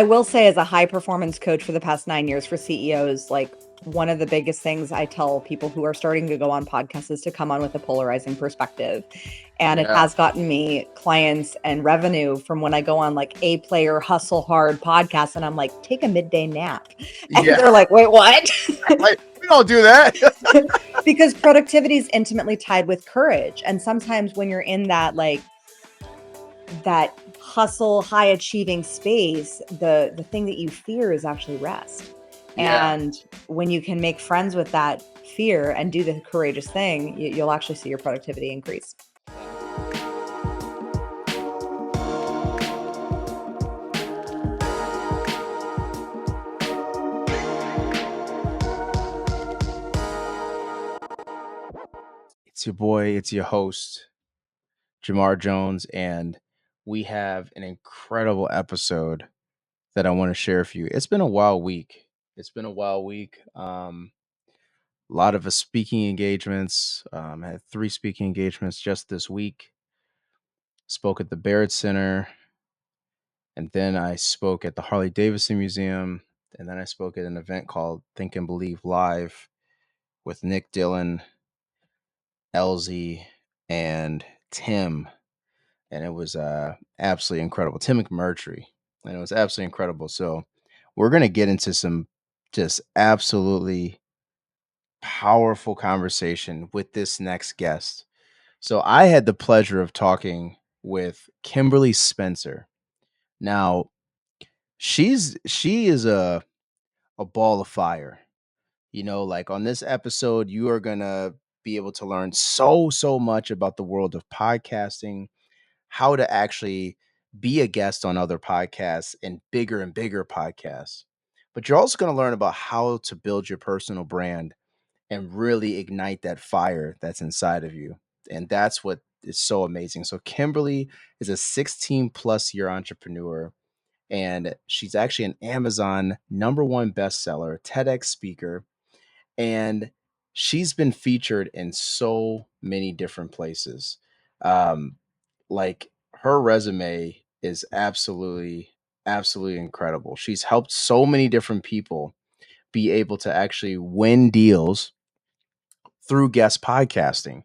I will say, as a high performance coach for the past 9 years for CEOs, like, one of the biggest things I tell people who are starting to go on podcasts is to come on with a polarizing perspective. And it Yeah. has gotten me clients and revenue from when I go on like A player hustle hard podcasts and I'm like, take a midday nap. And Yeah. they're like, wait, what? Like, we don't do that. Because productivity is intimately tied with courage. And sometimes when you're in that, like, that hustle, high achieving space, the thing that you fear is actually rest. Yeah. And when you can make friends with that fear and do the courageous thing, you'll actually see your productivity increase. It's your boy, it's your host, Jamar Jones, and we have an incredible episode that I want to share with you. It's been a wild week. It's been a wild week. A lot of speaking engagements. I had 3 speaking engagements just this week. Spoke at the Barrett Center, and then I spoke at the Harley Davidson Museum, and then I spoke at an event called Think and Believe Live with Nick Dillon, Elsie, and Tim, and it was absolutely incredible. Tim McMurtry, and it was absolutely incredible. So we're gonna get into some just absolutely powerful conversation with this next guest. So I had the pleasure of talking with Kimberly Spencer. Now she is a ball of fire. You know, like on this episode, you are gonna be able to learn so much about the world of podcasting, how to actually be a guest on other podcasts and bigger podcasts. But you're also going to learn about how to build your personal brand and really ignite that fire that's inside of you. And that's what is so amazing. So, Kimberly is a 16 plus year entrepreneur, and she's actually an Amazon #1 bestseller, TEDx speaker, and she's been featured in so many different places. Um, like her resume is absolutely incredible. She's helped so many different people be able to actually win deals through guest podcasting.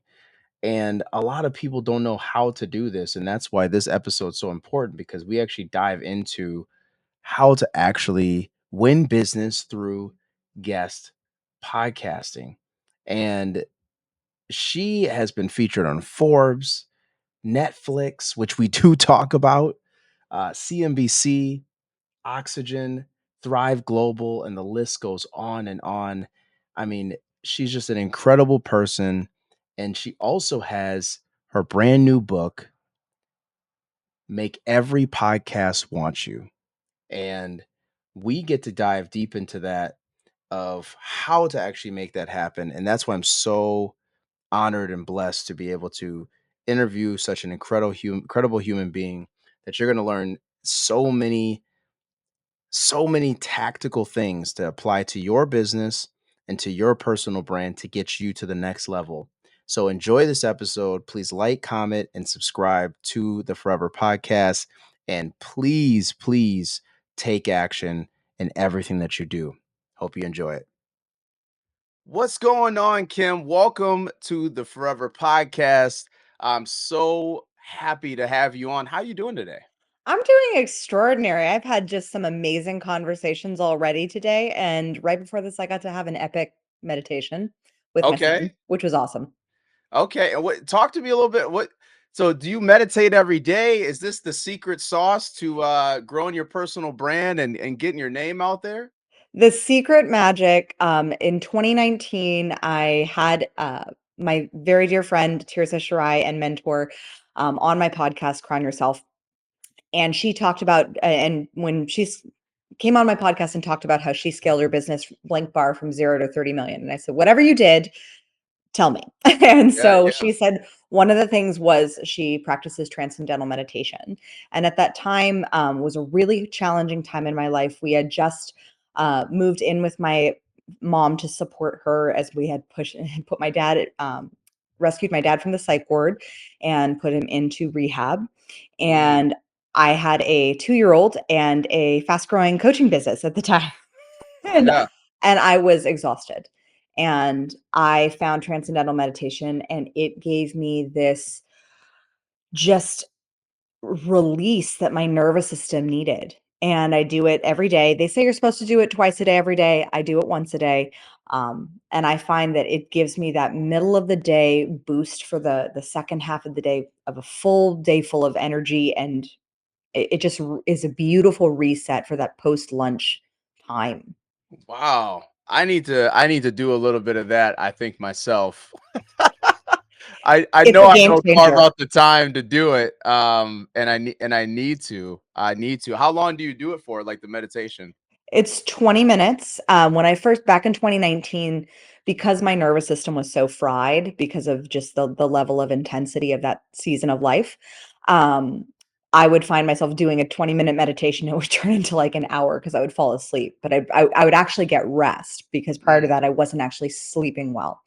And a lot of people don't know how to do this. And that's why this episode's so important, because we actually dive into how to actually win business through guest podcasting. And she has been featured on Forbes, Netflix, which we do talk about, CNBC, Oxygen, Thrive Global, and the list goes on and on. I mean, she's just an incredible person. And she also has her brand new book, Make Every Podcast Want You. And we get to dive deep into that, of how to actually make that happen. And that's why I'm so honored and blessed to be able to interview such an incredible human being, that you're going to learn so many tactical things to apply to your business and to your personal brand to get you to the next level. So enjoy this episode. Please like, comment, and subscribe to the Forever Podcast. And please take action in everything that you do. Hope you enjoy it. What's going on, Kim? Welcome to the Forever Podcast. I'm so happy to have you on. How you doing today? I'm doing extraordinary. I've had just some amazing conversations already today. And right before this, I got to have an epic meditation with my son, Okay. which was awesome. Okay. And what talk to me a little bit. So do you meditate every day? Is this the secret sauce to growing your personal brand and getting your name out there? The secret magic, in 2019, I had my very dear friend, Tirsa Shirai, and mentor on my podcast, Crown Yourself. And she talked about, and when came on my podcast and talked about how she scaled her business blank bar from 0 to 30 million. And I said, whatever you did, tell me. And Yeah, so yeah. she said one of the things was she practices transcendental meditation. And at that time was a really challenging time in my life. We had just moved in with my mom to support her as we had put my dad, rescued my dad from the psych ward and put him into rehab. Mm, And I had a 2-year-old and a fast-growing coaching business at the time, and Yeah. and I was exhausted. And I found transcendental meditation, and it gave me this just release that my nervous system needed. And I do it every day. They say you're supposed to do it twice a day every day. I do it once a day. And I find that it gives me that middle of the day boost for the second half of the day, of a full day full of energy, and it just is a beautiful reset for that post lunch time. Wow. I need to do a little bit of that, I think myself. I It's know a I game don't carve changer. out the time to do it. And I need to. I need to. How long do you do it for, like the meditation? It's 20 minutes. When I first back in 2019, because my nervous system was so fried because of just the level of intensity of that season of life, um, I would find myself doing a 20-minute meditation. It would turn into like an hour because I would fall asleep, but I would actually get rest because prior to Mm, that, I wasn't actually sleeping well.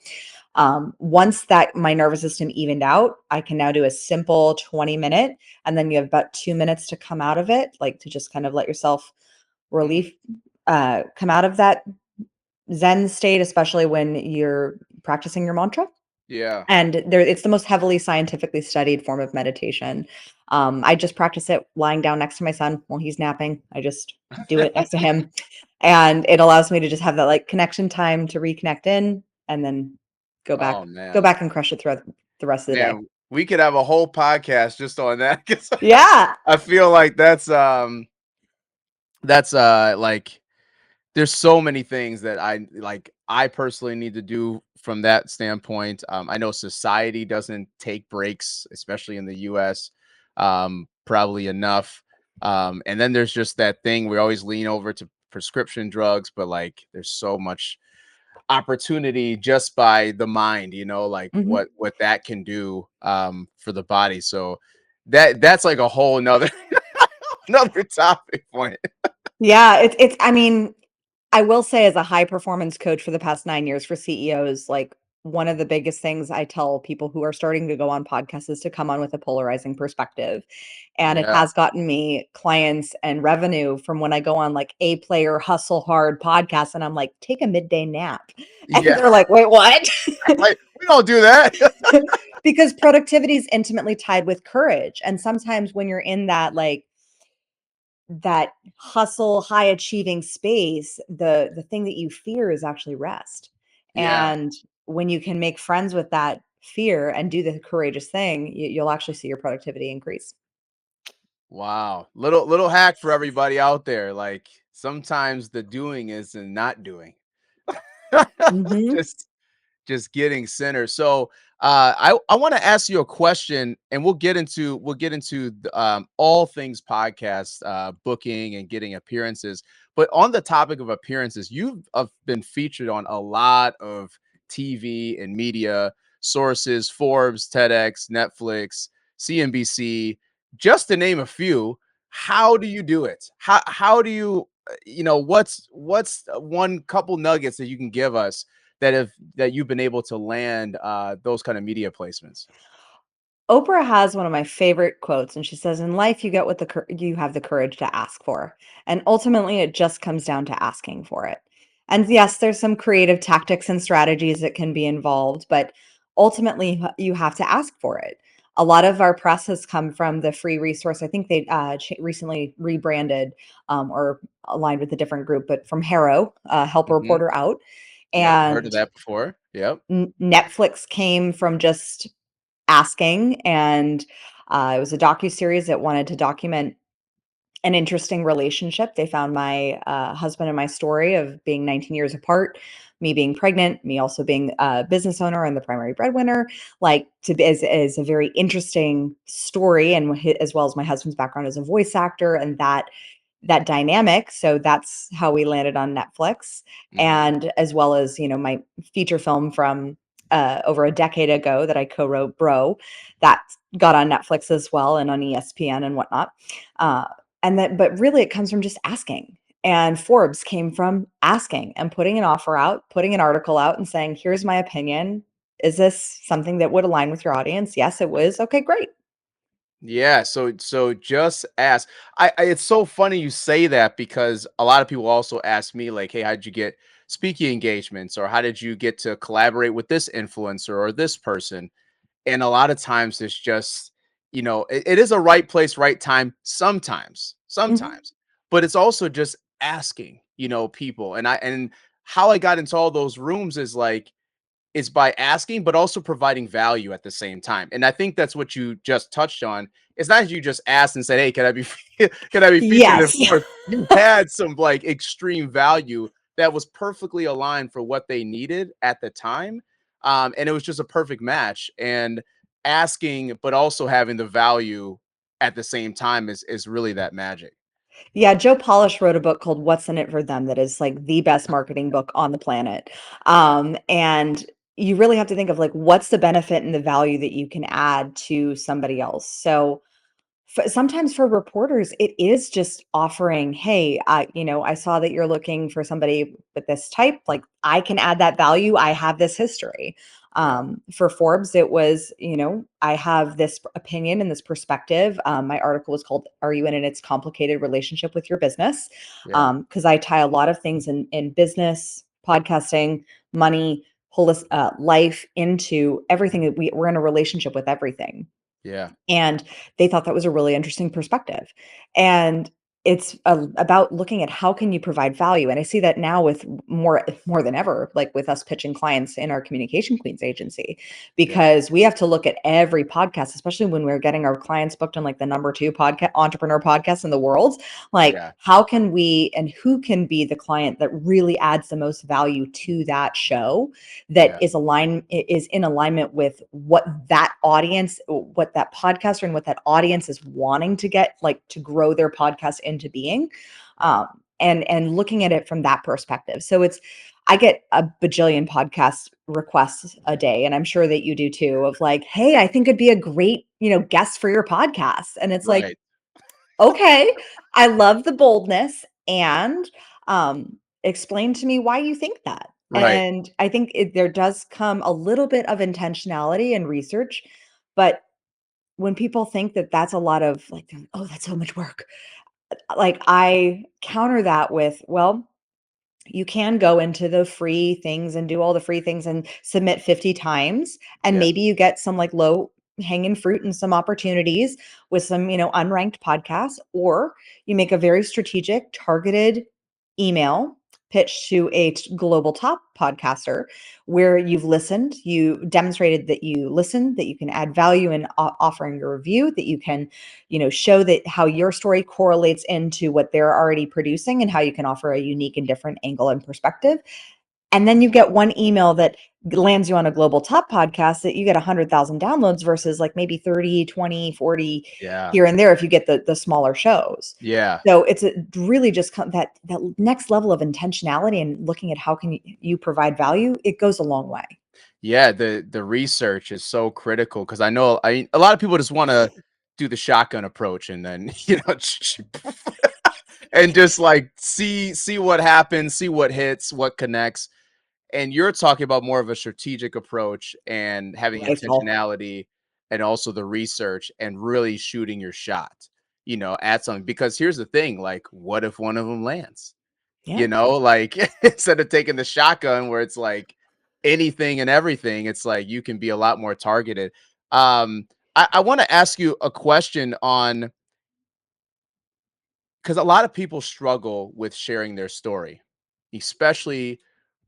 Once that my nervous system evened out, I can now do a simple 20-minute, and then you have about 2 minutes to come out of it, like to just kind of let yourself mm. relief, come out of that Zen state, especially when you're practicing your mantra. Yeah. And there, it's the most heavily scientifically studied form of meditation. I just practice it lying down next to my son while he's napping. I just do it next to him, and it allows me to just have that like connection time to reconnect in, and then go back, Oh go man. back and crush it throughout the rest of the day. Man, we could have a whole podcast just on that 'cause Yeah. I feel like that's like there's so many things that I personally need to do from that standpoint. I know society doesn't take breaks, especially in the US, probably enough. And then there's just that thing we always lean over to prescription drugs, but like there's so much opportunity just by the mind, like Mhm. what that can do for the body. So that's like a whole nother another topic point. Yeah, it's I mean, I will say as a high performance coach for the past 9 years for CEOs, like, one of the biggest things I tell people who are starting to go on podcasts is to come on with a polarizing perspective, and it Yeah. has gotten me clients and revenue from when I go on, like, A player hustle hard podcasts, and I'm like, "Take a midday nap." And Yeah. they're like, "Wait, what?" Like, we don't do that. Because productivity is intimately tied with courage, and sometimes when you're in that, like, that hustle, high achieving space, the thing that you fear is actually rest. Yeah. And when you can make friends with that fear and do the courageous thing, you'll actually see your productivity increase. Wow. Little hack for everybody out there. Like sometimes the doing is in not doing. Mhm. Just just getting centered. So I want to ask you a question, and we'll get into all things podcast booking and getting appearances. But on the topic of appearances, you've been featured on a lot of TV and media sources: Forbes, TEDx, Netflix, CNBC, just to name a few. How do you do it? How do you what's one couple nuggets that you can give us that you've been able to land those kind of media placements? Oprah has one of my favorite quotes, and she says, "In life, you get what you have the courage to ask for, and ultimately, it just comes down to asking for it." And yes, there's some creative tactics and strategies that can be involved, but ultimately, you have to ask for it. A lot of our press has come from the free resource. I think they recently rebranded, or aligned with a different group, but from Harrow, Help a Hmm. Reporter Out, Yep, heard of and that before. Yep. Netflix came from just asking, and it was a docu-series that wanted to document an interesting relationship. They found my husband and my story of being 19 years apart, me being pregnant, me also being a business owner and the primary breadwinner, like to be as a very interesting story, and as well as my husband's background as a voice actor and that dynamic. So that's how we landed on Netflix. Hmm. And as well as, my feature film from over a decade ago that I co-wrote, Bro, that got on Netflix as well and on ESPN and whatnot. Uh, but really it comes from just asking. And Forbes came from asking and putting an offer out, putting an article out and saying, here's my opinion. Is this something that would align with your audience? Yes, it was. Okay, great. Yeah, so just ask. It's so funny you say that because a lot of people also ask me like, "Hey, how'd you get speaking engagements?" or "How did you get to collaborate with this influencer or this person?" And a lot of times it's just, it is a right place, right time Mhm. sometimes, but it's also just asking, people. And how I got into all those rooms is by asking, but also providing value at the same time. And I think that's what you just touched on. It's not that you just asked and said, "Hey, can I be can I be featured in Yes. fourth?" You had some like extreme value that was perfectly aligned for what they needed at the time. And it was just a perfect match. And asking, but also having the value at the same time is really that magic. Yeah, Joe Polish wrote a book called What's in It for Them that is like the best marketing book on the planet. And you really have to think of like what's the benefit and the value that you can add to somebody else. So sometimes for reporters, it is just offering, "Hey, I saw that you're looking for somebody with this type. Like, I can add that value. I have this history." Yeah. For Forbes, it was, I have this opinion and this perspective. My article was called "Are You in Its Complicated Relationship with Your Business?" Yeah. Because I tie a lot of things in business, podcasting, money, life into everything that we're in a relationship with everything. Yeah. And they thought that was a really interesting perspective. And it's about looking at how can you provide value. And I see that now with more than ever, like with us pitching clients in our Communication Queens agency, Yeah. because we have to look at every podcast, especially when we're getting our clients booked on like the number two podcast entrepreneur podcast in the world. Like, Yeah. how can we and who can be the client that really adds the most value to that show, that Yeah. is in alignment with what that audience, what that podcaster and what that audience is wanting to get, like to grow their podcast into being. Right. And looking at it from that perspective. So I get a bajillion podcast requests a day, and I'm sure that you do too, of like, "Hey, I think it'd be a great, guest for your podcast." And it's like, Right. okay, I love the boldness, and explain to me why you think that. Right. And I think there does come a little bit of intentionality and research, but when people think that that's a lot of like, "Oh, that's so much work." Like, I counter that with, well, you can go into the free things and do all the free things and submit 50 times, and Yeah. maybe you get some like low hanging fruit and some opportunities with some, unranked podcasts, or you make a very strategic targeted email pitch to a global top podcaster where you demonstrated that you listened, that you can add value in offering your review, that you can, show that how your story correlates into what they're already producing and how you can offer a unique and different angle and perspective. And then you get one email that lands you on a global top podcast that you get 100,000 downloads versus like maybe 30, 20, 40 Yeah. here and there if you get the smaller shows. Yeah. So it's really just that next level of intentionality and looking at how can you provide value. It goes a long way. Yeah, the research is so critical because a lot of people just want to do the shotgun approach and then and just like see what happens, see what hits, what connects. And you're talking about more of a strategic approach and having Rifle. intentionality and also the research and really shooting your shot, at something. Because here's the thing, like, what if one of them lands? Yeah. Like instead of taking the shotgun where it's like anything and everything, it's like you can be a lot more targeted. Um, I want to ask you a question on because a lot of people struggle with sharing their story, especially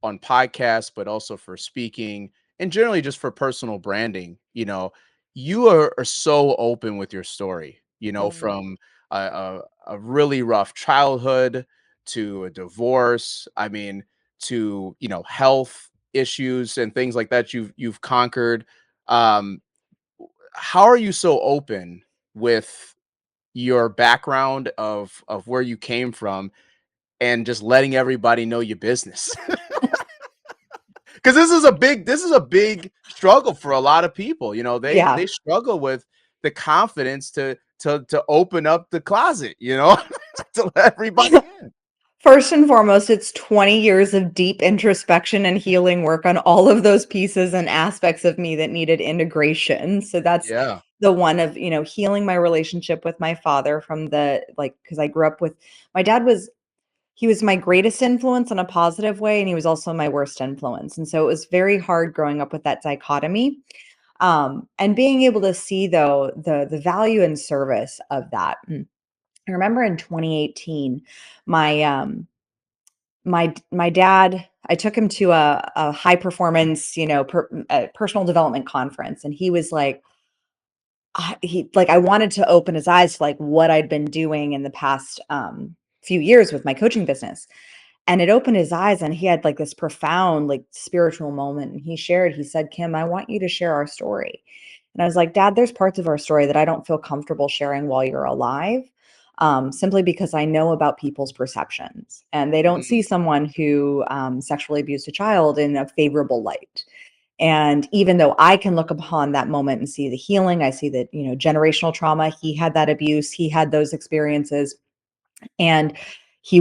on podcasts, but also for speaking and generally just for personal branding. You are so open with your story, Mhm. from a really rough childhood to a divorce. I mean, to, health issues and things like that you've conquered. Um, how are you so open with your background of where you came from and just letting everybody know your business? Because this is a big struggle for a lot of people. They Yeah. struggle with the confidence to open up the closet, to let everybody in. First and foremost, it's 20 years of deep introspection and healing work on all of those pieces and aspects of me that needed integration. So that's Yeah. the one of, healing my relationship with my father from because I grew up with my dad he was my greatest influence in a positive way, and he was also my worst influence. And so it was very hard growing up with that dichotomy. And being able to see though the value and service of that. I remember in 2018, my my dad, I took him to a high performance, a personal development conference, and he was like, I wanted to open his eyes to like what I'd been doing in the past few years with my coaching business. And it opened his eyes, and he had like this profound, like spiritual moment. And he said, Kim, I want you to share our story. And I was like, Dad, there's parts of our story that I don't feel comfortable sharing while you're alive, simply because I know about people's perceptions and they don't see Mm, someone who sexually abused a child in a favorable light. And even though I can look upon that moment and see the healing, I see that, generational trauma, he had that abuse, he had those experiences, and he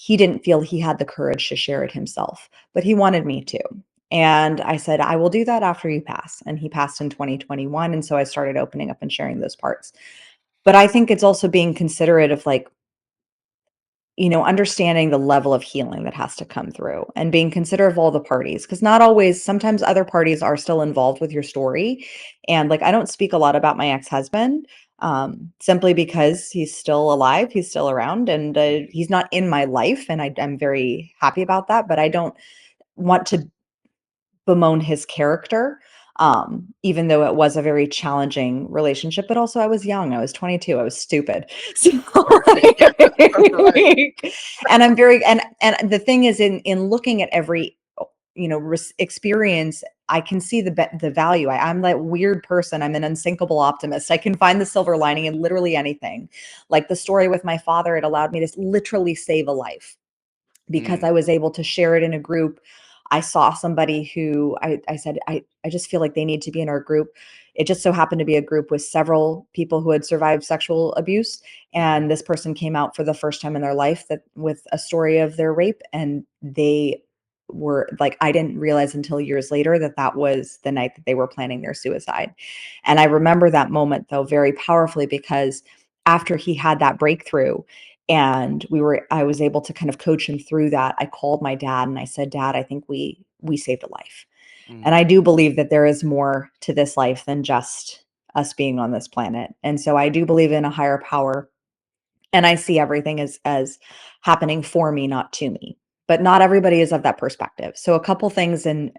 didn't feel he had the courage to share it himself, but he wanted me to. And I said, I will do that after you pass. And he passed in 2021. And so I started opening up and sharing those parts. But I think it's also being considerate of like, understanding the level of healing that has to come through and being considerate of all the parties. Because not always, sometimes other parties are still involved with your story. And like, I don't speak a lot about my ex-husband, simply because he's still alive, he's still around, and mhm, he's not in my life. And I'm very happy about that. But I don't want to bemoan his character, even though it was a very challenging relationship. But also, I was young. I was 22. I was stupid. So, right. and I'm very and the thing is, in looking at every experience, I can see the value. I'm that weird person. I'm an unsinkable optimist. I can find the silver lining in literally anything. Like the story with my father, it allowed me to literally save a life because Mm, I was able to share it in a group. I saw somebody who I said, I just feel like they need to be in our group. It just so happened to be a group with several people who had survived sexual abuse. mhm, And this person came out for the first time in their life that with a story of their rape. And they were like, I didn't realize until years later that that was the night that they were planning their suicide. And I remember that moment though very powerfully because after he had that breakthrough, and I was able to kind of coach him through that. I called my dad and I said, Dad, I think we saved a life. And mm, I do believe that there is more to this life than just us being on this planet. And so I do believe in a higher power, and I see everything as happening for me, not to me. But not everybody is of that perspective. So a couple things, and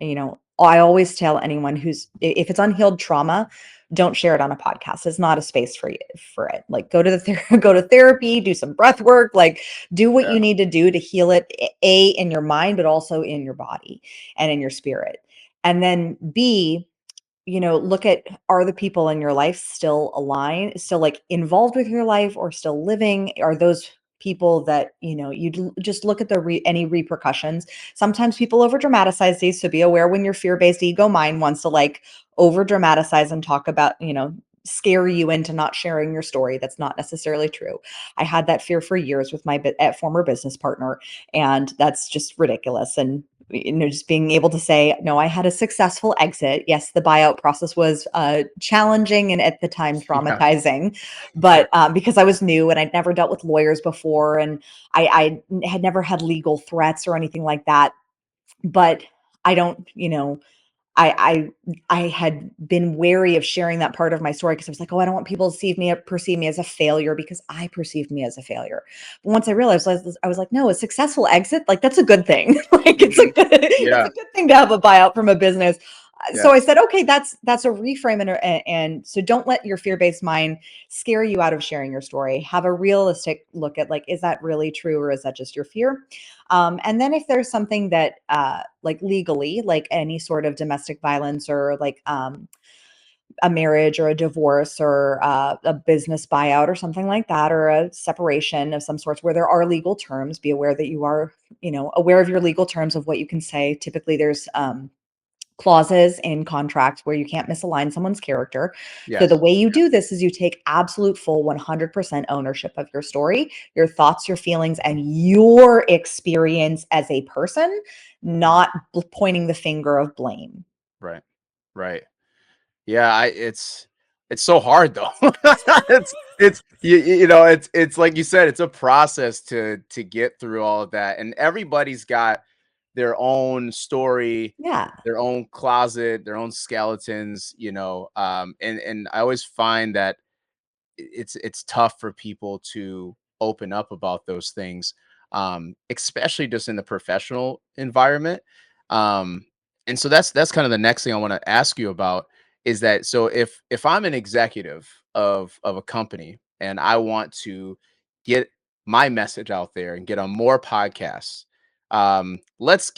I always tell anyone if it's unhealed trauma, don't share it on a podcast. It's not a space for you for it. Like go to go to therapy, do some breath work, like do what you yeah. need to do to heal it, in your mind, but also in your body and in your spirit. And then B, look at, are the people in your life still aligned, still like involved with your life or still living? Are those people that, just look at any repercussions. Sometimes people over dramatize these. So be aware when your fear-based ego mind wants to like over dramatize and talk about, scare you into not sharing your story. That's not necessarily true. I had that fear for years with my former business partner, and that's just ridiculous. And just being able to say, no, I had a successful exit. Yes, the buyout process was challenging and at the time Yeah. traumatizing, but because I was new and I'd never dealt with lawyers before, and I had never had legal threats or anything like that. But I don't, I had been wary of sharing that part of my story because I was like, oh, I don't want people to perceive me as a failure because I perceived me as a failure. But once I realized, I was like, no, a successful exit, like that's a good thing. Like Mhm. it's Yeah. a good thing to have a buyout from a business. So I Yes. said, okay, that's a reframe, and so don't let your fear-based mind scare you out of sharing your story. Have a realistic look at like, is that really true or is that just your fear? And then if there's something that like legally, like any sort of domestic violence or like a marriage or a divorce or a business buyout or something like that, or a separation of some sorts where there are legal terms, be aware that you are, aware of your legal terms of what you can say. Typically there's clauses in contracts where you can't misalign someone's character. So the Yes. way you do this is you take absolute full 100% ownership of your story, your thoughts, your feelings, and your experience as a person, Mm, not pointing the finger of blame. right. Right. Yeah. It's. It's so hard though. It's you know, it's like you said, it's a process to get through all of that, and everybody's got their own story, Yeah. their own closet, their own skeletons, and I always find that it's tough for people to open up about those things, especially just in the professional environment. Um, and so that's kind of the next thing I want to ask you about is that so if I'm an executive of a company and I want to get my message out there and get on more podcasts, let's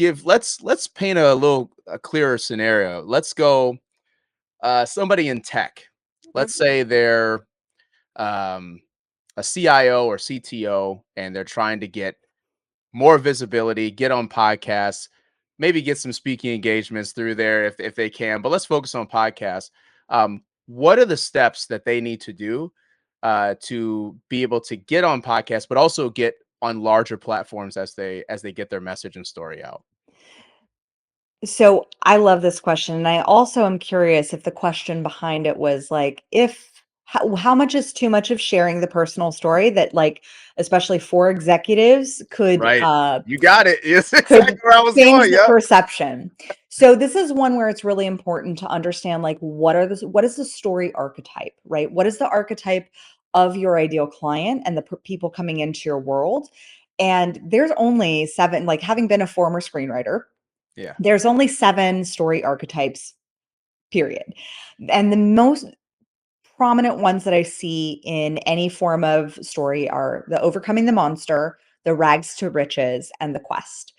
paint a clearer scenario. Let's go somebody in tech. Let's say they're um, a CIO or CTO, and they're trying to get more visibility, get on podcasts, maybe get some speaking engagements through there if they can. But let's focus on podcasts. What are the steps that they need to do to be able to get on podcasts, but also get on larger platforms as they get their message and story out? So I love this question. And I also am curious if the question behind it was like, if how much is too much of sharing the personal story that like, especially for executives Right. You got it. It's exactly could where I was change going. the Yep. perception. So this is one where it's really important to understand like what is the story archetype, right? What is the archetype of your ideal client and the people coming into your world? And there's only seven, like having been a former screenwriter, Yeah. there's only seven story archetypes, period. And the most prominent ones that I see in any form of story are the overcoming the monster, the rags to riches, and the quest.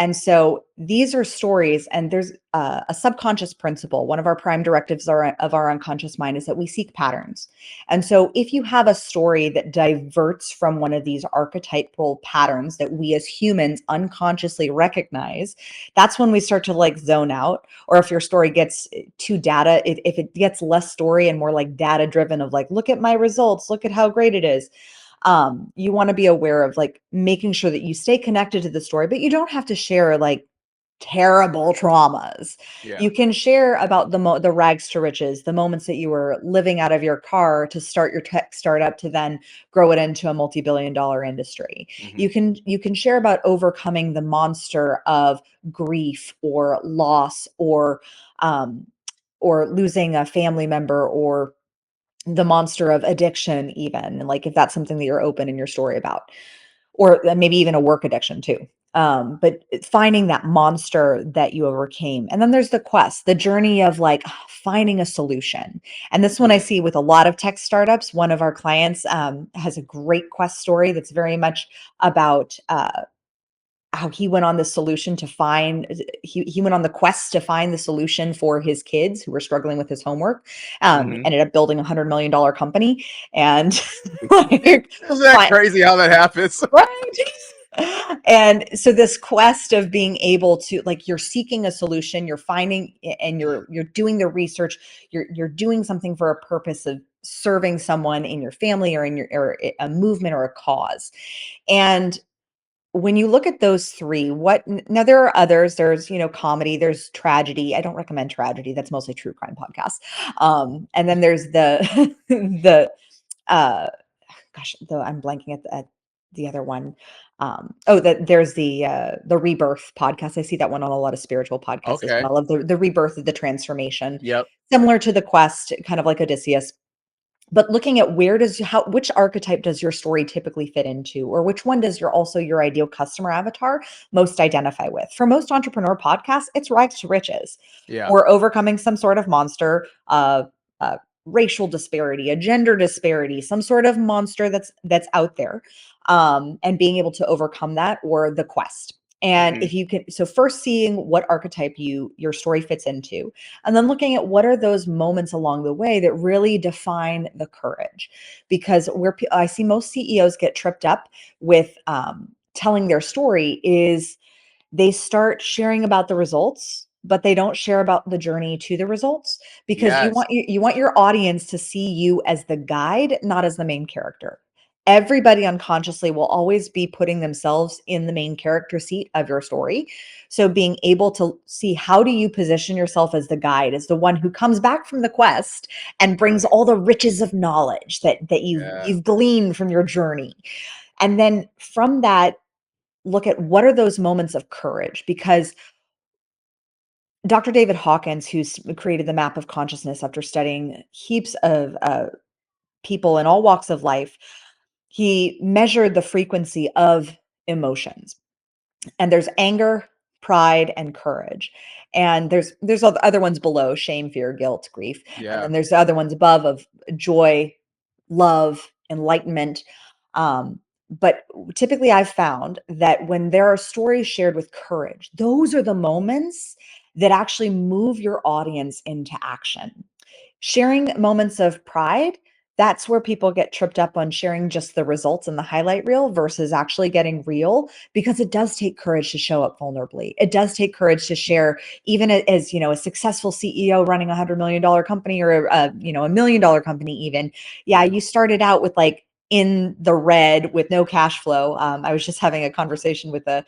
And so these are stories, and there's a subconscious principle. One of our prime directives of our unconscious mind is that we seek patterns. And so if you have a story that diverts from one of these archetypal patterns that we as humans unconsciously recognize, that's when we start to like zone out. Or if your story gets too data, if it gets less story and more like data driven of like, look at my results, look at how great it is, you want to be aware of like making sure that you stay connected to the story, but you don't have to share like terrible traumas. Yeah. You can share about the rags to riches, the moments that you were living out of your car to start your tech startup to then grow it into a multi-billion dollar industry. Hmm. You can share about overcoming the monster of grief or loss um or losing a family member or the monster of addiction even, like if that's something that you're open in your story about, or maybe even a work addiction too. But finding that monster that you overcame. And then there's the quest, the journey of like finding a solution. And this one I see with a lot of tech startups. One of our clients has a great quest story that's very much about how he went on the solution to find he went on the quest to find the solution for his kids who were struggling with his homework. Hmm. Ended up building $100 million company and like Isn't that crazy how that happens? right. And so this quest of being able to like you're seeking a solution, you're finding and you're doing the research, you're doing something for a purpose of serving someone in your family or in your or a movement or a cause. And when you look at those three, now there are others. There's, comedy, there's tragedy. I don't recommend tragedy. That's mostly true crime podcasts. And then there's the the uh gosh, though I'm blanking at the other one. There's the rebirth podcast. I see that one on a lot of spiritual podcasts as Okay. well, of the rebirth of the transformation, Yep. similar to the quest, kind of like Odysseus. But looking at which archetype does your story typically fit into, or which one does your ideal customer avatar most identify with? For most entrepreneur podcasts, it's rags to riches, Yeah. or overcoming some sort of monster, uh, racial disparity, a gender disparity, some sort of monster that's out there, and being able to overcome that, or the quest. And Hmm. if you can, so first seeing what archetype your story fits into, and then looking at what are those moments along the way that really define the courage. Because I see most CEOs get tripped up with telling their story is they start sharing about the results, but they don't share about the journey to the results, because Yes. you want your audience to see you as the guide, not as the main character. everybody unconsciously will always be putting themselves in the main character seat of your story. So being able to see, how do you position yourself as the guide, as the one who comes back from the quest and brings Right. all the riches of knowledge that Yeah. you've gleaned from your journey. And then from that, look at what are those moments of courage, because Dr. David Hawkins, who's created the map of consciousness after studying heaps of people in all walks of life, he measured the frequency of emotions. And there's anger, pride, and courage. And there's other ones below: shame, fear, guilt, grief. And Yeah. then there's the other ones above of joy, love, enlightenment. But typically I've found that when there are stories shared with courage, those are the moments that actually move your audience into action. Sharing moments of pride, that's where people get tripped up on sharing just the results in the highlight reel versus actually getting real, because it does take courage to show up vulnerably. It does take courage to share, even as, a successful CEO running $100 million company, or a $1 million company even. Yeah, Yeah. you started out with like in the red with no cash flow. I was just having a conversation with a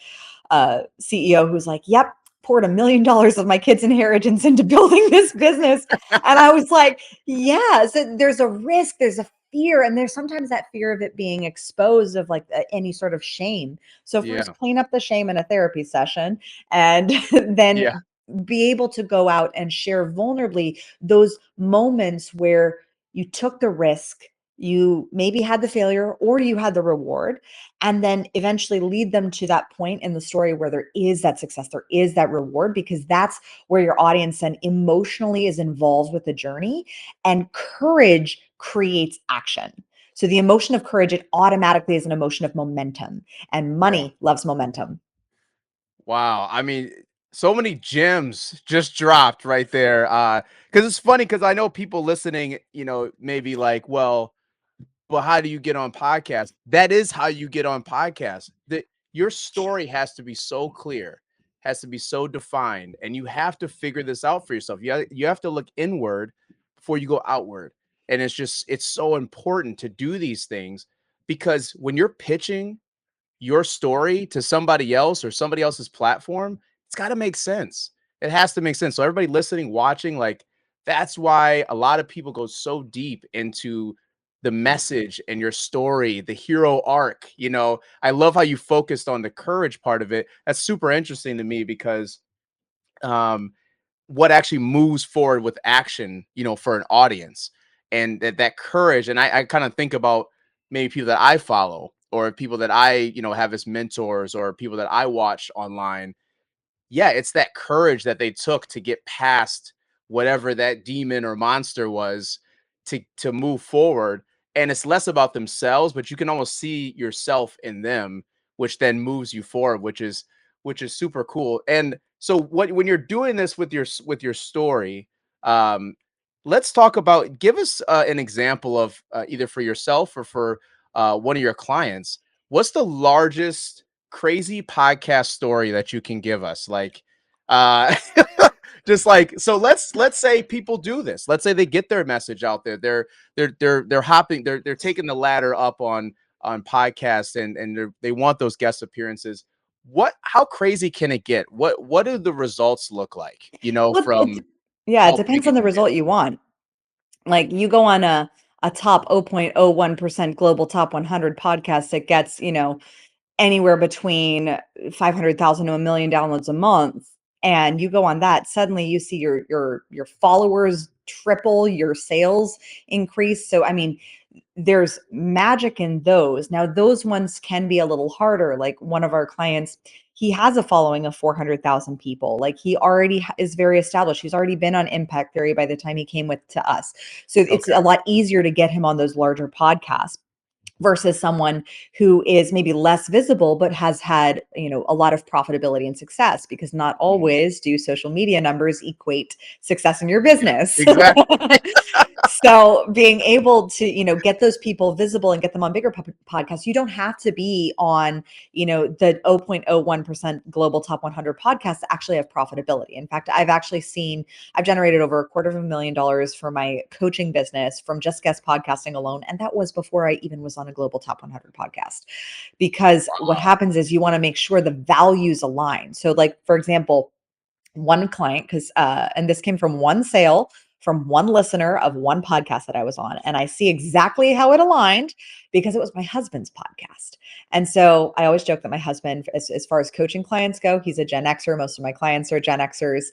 CEO who's like, "Yep, poured $1 million of my kids' inheritance into building this business." And I was like, yeah, so there's a risk, there's a fear, and there's sometimes that fear of it being exposed, of like any sort of shame. So first, Yeah. clean up the shame in a therapy session, and Yeah. then be able to go out and share vulnerably those moments where you took the risk, you maybe had the failure or you had the reward, and then eventually lead them to that point in the story where there is that success, there is that reward, because that's where your audience then emotionally is involved with the journey. And courage creates action. So the emotion of courage, it automatically is an emotion of momentum, and Yeah. money loves momentum. Wow. I mean, so many gems just dropped right there. Because it's funny, because I know people listening, maybe like, well, but how do you get on podcasts? That is how you get on podcasts. That your story has to be so clear, has to be so defined, and you have to figure this out for yourself. You have to look inward before you go outward. And it's so important to do these things, because when you're pitching your story to somebody else or somebody else's platform, it's got to make sense. It has to make sense. So everybody listening, watching, like, that's why a lot of people go so deep into the message and your story, the hero arc. I love how you focused on the courage part of it. That's super interesting to me, because um what actually moves forward with action, for an audience, and that courage. And I kind of think about maybe people that I follow, or people that I, have as mentors, or people that I watch online. Yeah, it's that courage that they took to get past whatever that demon or monster was, to move forward. And it's less about themselves, but you can almost see yourself in them, which then moves you forward, which is super cool. And so when you're doing this with your story, um let's talk about, give us an example of, either for yourself or for one of your clients. What's the largest crazy podcast story that you can give us? Like, uh just like, so let's say people do this. Let's say they get their message out there. They're hopping, they're taking the ladder up on podcasts, and they want those guest appearances. How crazy can it get? What do the results look like, Well, from yeah, it how depends big on it the can get? result you want. Like, you go on a top 0.01% global top 100 podcast that gets, anywhere between 500,000 to 1 million downloads a month, and you go on that, suddenly you see your followers triple, your sales increase. So I mean, there's magic in those. Now, those ones can be a little harder. Like, one of our clients, he has a following of 400,000 people. Like, he already is very established. He's already been on Impact Theory by the time he came with to us. So it's Okay. a lot easier to get him on those larger podcasts versus someone who is maybe less visible but has had, a lot of profitability and success, because not Mhm. always do social media numbers equate success in your Yeah, business. exactly. So being able to, get those people visible and get them on bigger podcasts, you don't have to be on, the 0.01% global top 100 podcasts to actually have profitability. In fact, I've generated over $250,000 for my coaching business from just guest podcasting alone. And that was before I even was on the global top 100 podcast, because what happens is you want to make sure the values align. So like, for example, one client, because and this came from one sale from one listener of one podcast that I was on, and I see exactly how it aligned because it was my husband's podcast. And so I always joke that my husband, as far as coaching clients go, he's a Gen Xer. Most of my clients are Gen Xers,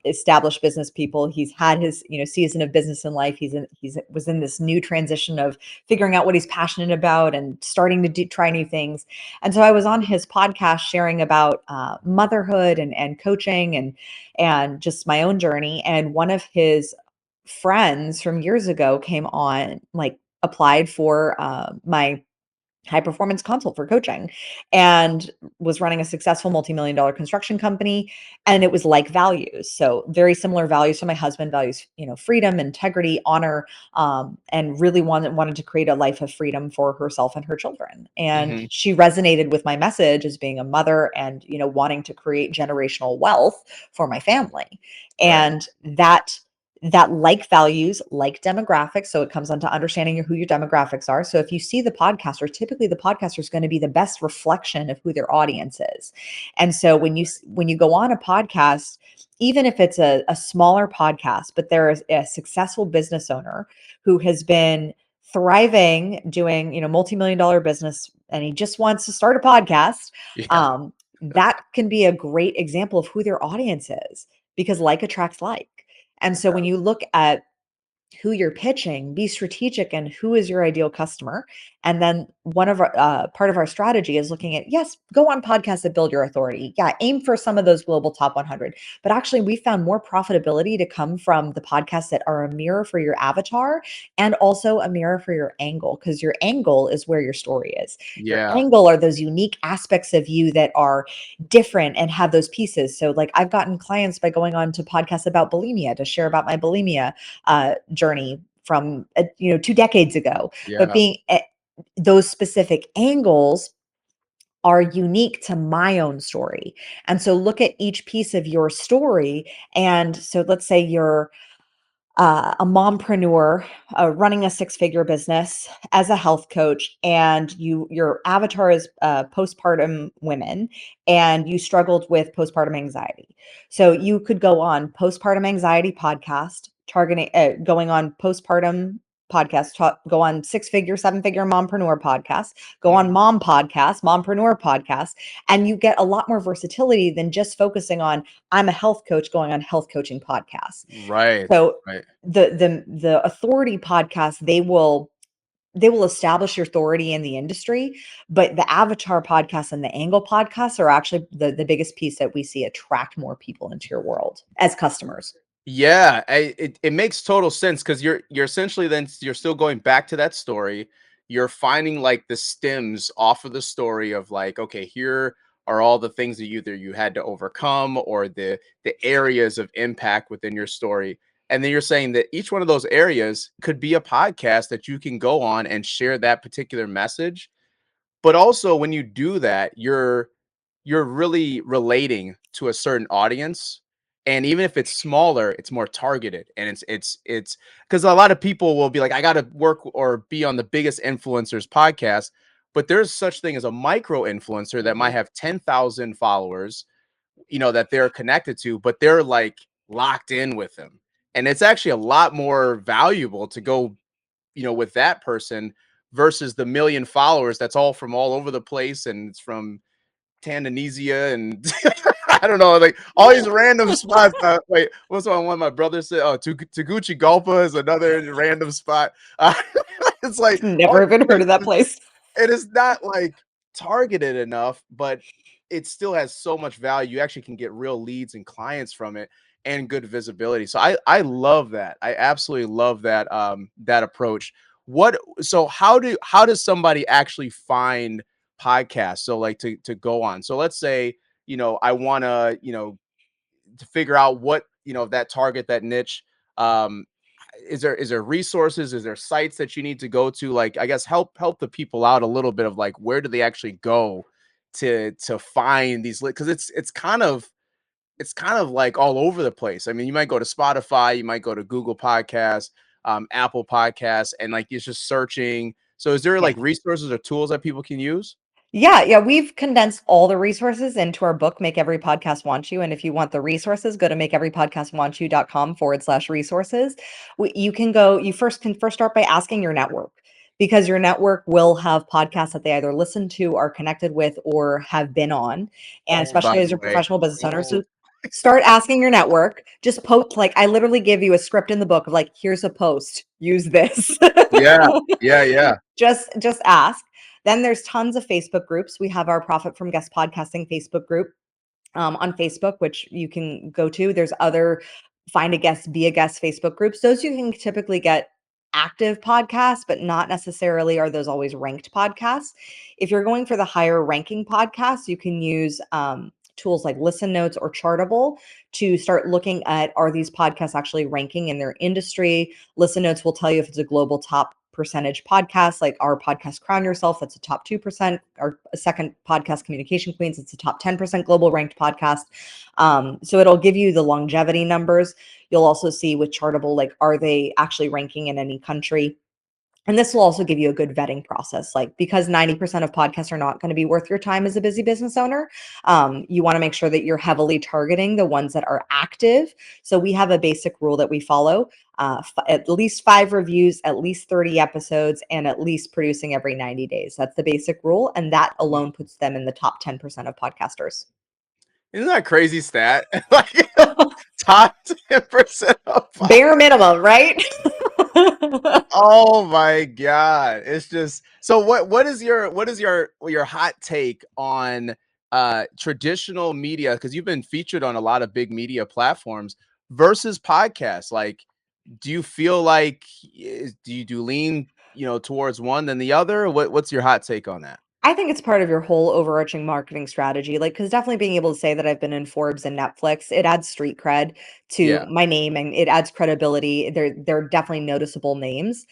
established business people. He's had his season of business in life. He's was in this new transition of figuring out what he's passionate about and starting to try new things. And so I was on his podcast sharing about motherhood and coaching and just my own journey. And one of his friends from years ago came on, like applied for my high performance consult for coaching, and was running a successful multi-million dollar construction company. And it was like values. So very similar values. So my husband values, freedom, integrity, honor, and really wanted to create a life of freedom for herself and her children. And Hmm. she resonated with my message as being a mother and, wanting to create generational wealth for my family. Right. And that like values, like demographics. So it comes on to understanding who your demographics are. So if you see the podcaster, typically the podcaster is going to be the best reflection of who their audience is. And so when you go on a podcast, even if it's a smaller podcast, but there is a successful business owner who has been thriving doing, multi-million dollar business, and he just wants to start a podcast, Yeah. um, that can be a great example of who their audience is, because like attracts like. And so when you look at who you're pitching, be strategic and who is your ideal customer. And then one of our part of our strategy is looking at, yes, go on podcasts that build your authority. Yeah, aim for some of those global top 100. But actually, we found more profitability to come from the podcasts that are a mirror for your avatar and also a mirror for your angle, because your angle is where your story is. Your Yeah. angle are those unique aspects of you that are different and have those pieces. So, like, I've gotten clients by going on to podcasts about bulimia to share about my bulimia journey from 2 decades ago. But Yeah. being those specific angles are unique to my own story. And so look at each piece of your story. And so let's say you're a mompreneur running a six-figure business as a health coach, and your avatar is postpartum women, and you struggled with postpartum anxiety. So you could go on postpartum anxiety podcast, targeting going on postpartum podcast, go on six-figure, seven-figure mompreneur podcast, go on Mhm. mom podcast, mompreneur podcast, and you get a lot more versatility than just focusing on, I'm a health coach going on health coaching podcasts. Right. So Right. the authority podcast, they will establish your authority in the industry, but the avatar podcast and the angle podcasts are actually the biggest piece that we see attract more people into your world as customers. Yeah, it makes total sense because you're essentially then you're still going back to that story. You're finding like the stems off of the story of like, okay, here are all the things that either you had to overcome or the areas of impact within your story. And then you're saying that each one of those areas could be a podcast that you can go on and share that particular message. But also when you do that, you're really relating to a certain audience. And even if it's smaller, it's more targeted. And it's because a lot of people will be like, I gotta work or be on the biggest influencers podcast. But there's such thing as a micro influencer that might Mhm. have 10,000 followers, that they're connected to, but they're like locked in with them. And it's actually a lot more valuable to go, with that person versus the million followers that's all from all over the place and it's from Tanzania and I don't know, like all these random spots. Wait, what's one of my brothers said? Oh, Taguchi Gulpa is another random spot. It's like all Never these even heard of that places, place. it is not like targeted enough, but it still has so much value. You actually can get real leads and clients from it and good visibility. So I love that. I absolutely love that approach. What so how does somebody actually find podcasts? So like to go on. So let's say, I want to figure out what, that target, that niche. Um is there resources, is there sites that you need to go to, like I guess help the people out a little bit of like where do they actually go to find these, because it's kind of like all over the place. I mean, you might go to Spotify, you might go to Google Podcasts, Apple Podcasts, and like it's just searching So is there like Yes. resources or tools that people can use? Yeah, we've condensed all the resources into our book, Make Every Podcast Want You. And if you want the resources, go to makeeverypodcastwantyou.com/resources. You can go, you first start by asking your network because your network will have podcasts that they either listen to, are connected with, or have been on. And By especially as the a way. professional business owner. Oh, So start asking your network. Just post, like, I literally give you a script in the book of like, here's a post, use this. yeah. Yeah. Yeah. Just ask. Then there's tons of Facebook groups. We have our Profit from Guest Podcasting Facebook group on Facebook, which you can go to. There's other Find a Guest, Be a Guest Facebook groups. Those you can typically get active podcasts, but not necessarily are those always ranked podcasts. If you're going for the higher ranking podcasts, you can use tools like Listen Notes or Chartable to start looking at, are these podcasts actually ranking in their industry? Listen Notes will tell you if it's a global top percentage podcast, like our podcast Crown Yourself, that's a top 2%. Our second podcast, Communication Queens, it's a top 10% global ranked podcast. So it'll give you the longevity numbers. You'll also see with Chartable, like, are they actually ranking in any country? And this will also give you a good vetting process, like, because 90% of podcasts are not going to be worth your time as a busy business owner. You want to make sure that you're heavily targeting the ones that are active. So we have a basic rule that we follow: at least 5 reviews, at least 30 episodes, and at least producing every 90 days. That's the basic rule. And that alone puts them in the top 10% of podcasters. Isn't that a crazy stat? Like top 10% of Bare minimum, right? Oh my god. It's just so what is your hot take on traditional media, cuz you've been featured on a lot of big media platforms versus podcasts? Like, do you feel like do you do lean, towards one than the other? What's your hot take on that? I think it's part of your whole overarching marketing strategy. Like, because definitely being able to say that I've been in Forbes and Netflix, it adds street cred to Yeah, my name and it adds credibility. They're definitely noticeable names.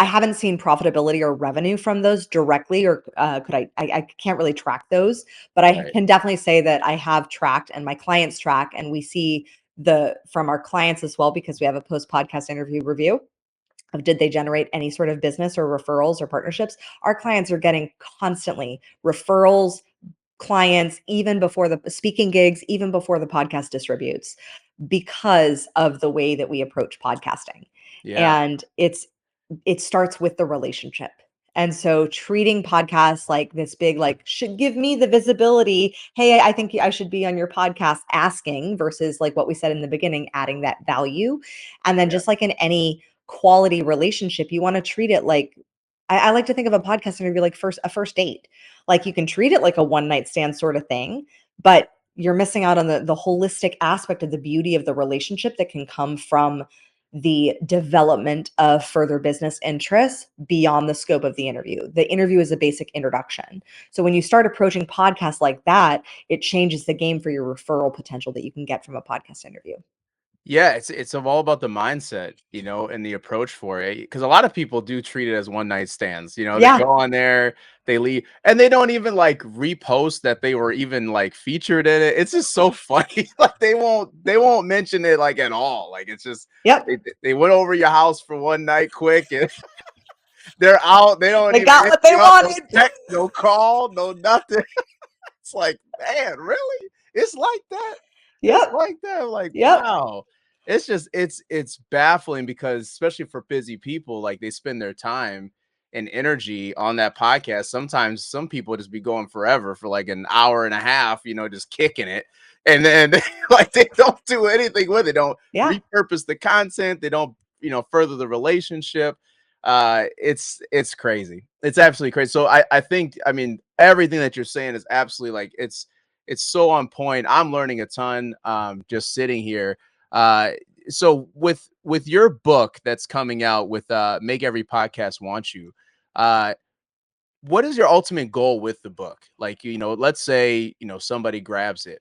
I haven't seen profitability or revenue from those directly, or could I can't really track those, but I right. can definitely say that I have tracked and my clients track, and we see the from our clients as well, because we have a post podcast interview review of, did they generate any sort of business or referrals or partnerships. Our clients are getting constantly referrals, clients, even before the speaking gigs, even before the podcast distributes, because of the way that we approach podcasting. Yeah. And it starts with the relationship. And so treating podcasts like this big, like, should give me the visibility. Hey, I think I should be on your podcast, asking, versus like what we said in the beginning, adding that value. And then Yeah. just like in any quality relationship, you want to treat it like, I like to think of a podcast interview like a first date. Like, you can treat it like a one night stand sort of thing, but you're missing out on the holistic aspect of the beauty of the relationship that can come from the development of further business interests beyond the scope of the interview. The interview is a basic introduction. So when you start approaching podcasts like that, it changes the game for your referral potential that you can get from a podcast interview. Yeah, it's all about the mindset, and the approach for it. Because a lot of people do treat it as one night stands. They Yeah. go on there, they leave, and they don't even like repost that they were even like featured in it. It's just so funny. Like they won't mention it like at all. Like it's just Yep. they went over your house for one night quick and they're out. They don't They even got hit what they you up, no wanted. text, no call, no nothing. It's like, man, really? It's like that? It's Yep. like that? I'm like, Yep. wow. It's just it's baffling because especially for busy people, like they spend their time and energy on that podcast. Sometimes some people just be going forever for like an hour and a half, just kicking it. And then like they don't do anything with it. Don't Yeah. repurpose the content. They don't, further the relationship. It's crazy. It's absolutely crazy. So I think, I mean, everything that you're saying is absolutely like it's so on point. I'm learning a ton just sitting here. Uh so with your book that's coming out with Make Every Podcast Want You, uh what is your ultimate goal with the book? Like, let's say, somebody grabs it.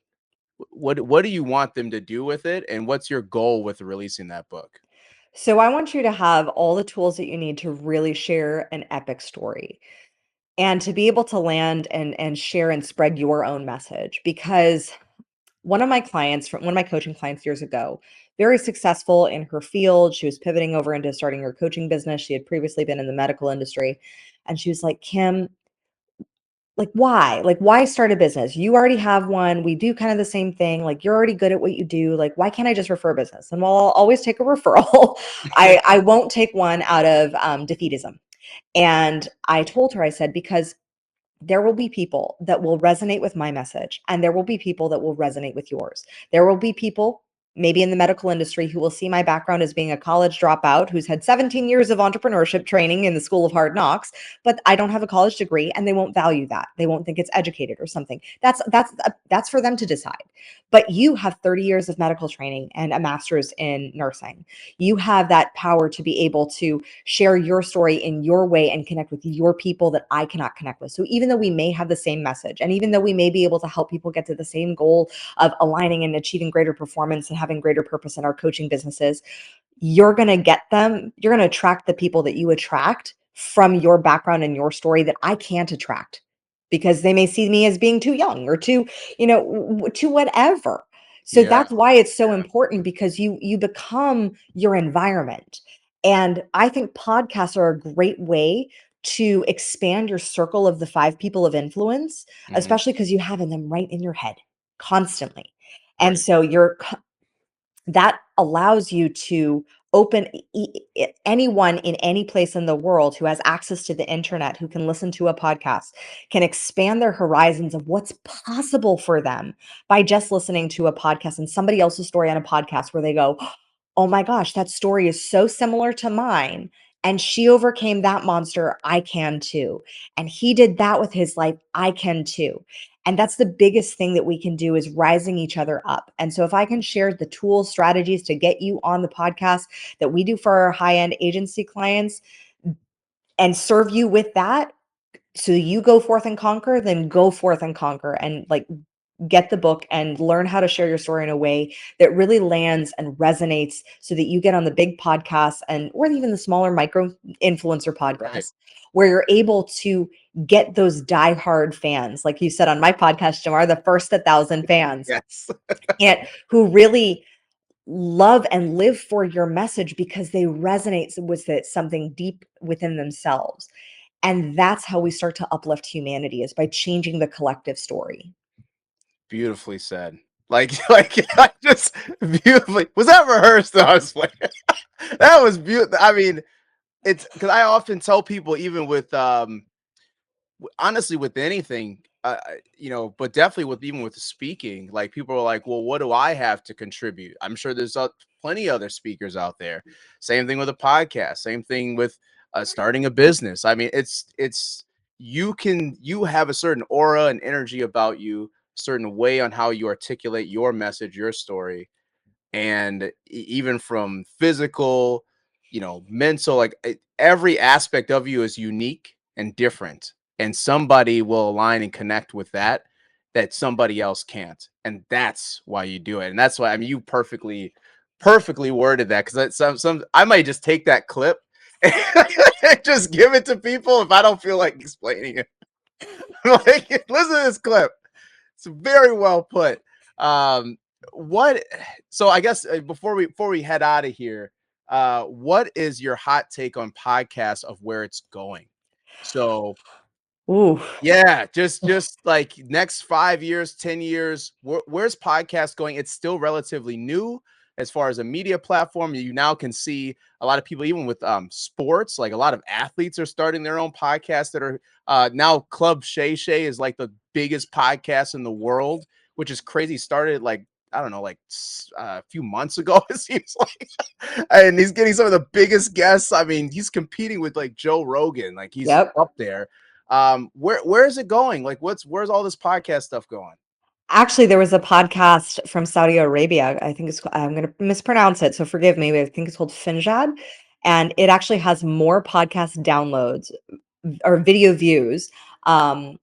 What do you want them to do with it? And what's your goal with releasing that book? So I want you to have all the tools that you need to really share an epic story, and to be able to land and share and spread your own message, because one of my clients from one of my coaching clients years ago, very successful in her field. She was pivoting over into starting her coaching business. She had previously been in the medical industry. And she was like, Kim, like why? Like why start a business? You already have one. We do kind of the same thing. Like you're already good at what you do. Like why can't I just refer business? And while I'll always take a referral, I won't take one out of defeatism. And I told her, I said, because there will be people that will resonate with my message, and there will be people that will resonate with yours. There will be people, maybe in the medical industry, who will see my background as being a college dropout who's had 17 years of entrepreneurship training in the School of Hard Knocks, but I don't have a college degree, and they won't value that. They won't think it's educated or something. That's for them to decide. But you have 30 years of medical training and a master's in nursing. You have that power to be able to share your story in your way and connect with your people that I cannot connect with. So even though we may have the same message, and even though we may be able to help people get to the same goal of aligning and achieving greater performance and having greater purpose in our coaching businesses, you're going to get them, you're going to attract the people that you attract from your background and your story that I can't attract, because they may see me as being too young or too, too whatever. So Yeah. that's why it's so Yeah. important, because you become your environment. And I think podcasts are a great way to expand your circle of the 5 people of influence, Hmm. especially because you have them right in your head constantly. And Right. so that allows you to open anyone in any place in the world who has access to the internet, who can listen to a podcast, can expand their horizons of what's possible for them by just listening to a podcast and somebody else's story on a podcast, where they go, oh my gosh, that story is so similar to mine. And she overcame that monster. I can too. And he did that with his life. I can too. And that's the biggest thing that we can do, is rising each other up. And so if I can share the tools, strategies to get you on the podcast that we do for our high-end agency clients and serve you with that, so you go forth and conquer, then go forth and conquer, and like get the book and learn how to share your story in a way that really lands and resonates, so that you get on the big podcasts, and or even the smaller micro influencer Right. podcasts, where you're able to get those diehard fans, like you said on my podcast, Jamar, the first 1,000 fans, Yes. and who really love and live for your message because they resonate with it, something deep within themselves. And that's how we start to uplift humanity, is by changing the collective story. Beautifully said. Like I just beautifully was that rehearsed? I was like, that was beautiful. I mean, it's because I often tell people, even with honestly with anything, but definitely with even with speaking, like people are like, well, what do I have to contribute? I'm sure there's plenty other speakers out there. Same thing with a podcast. Same thing with starting a business. I mean, it's you have a certain aura and energy about you, certain way on how you articulate your message, your story, and even from physical, mental, like every aspect of you is unique and different, and somebody will align and connect with that somebody else can't, and that's why you do it. And that's why, I mean, you perfectly worded that, because some I might just take that clip and just give it to people if I don't feel like explaining it. Like, listen to this clip. It's very well put. Um, what? So I guess before we head out of here, what is your hot take on podcasts of where it's going? So Ooh. yeah, just like next 5 years, 10 years, where's podcast going? It's still relatively new as far as a media platform. You now can see a lot of people, even with sports, like a lot of athletes are starting their own podcasts that are now Club Shay Shay is like the biggest podcast in the world, which is crazy. Started like, I don't know, like a few months ago, it seems like. And he's getting some of the biggest guests. I mean, he's competing with like Joe Rogan, like he's Yep. up there. Where is it going? Like, where's all this podcast stuff going? Actually, there was a podcast from Saudi Arabia. I think I'm going to mispronounce it, so forgive me, but I think it's called Finjad. And it actually has more podcast downloads or video views um,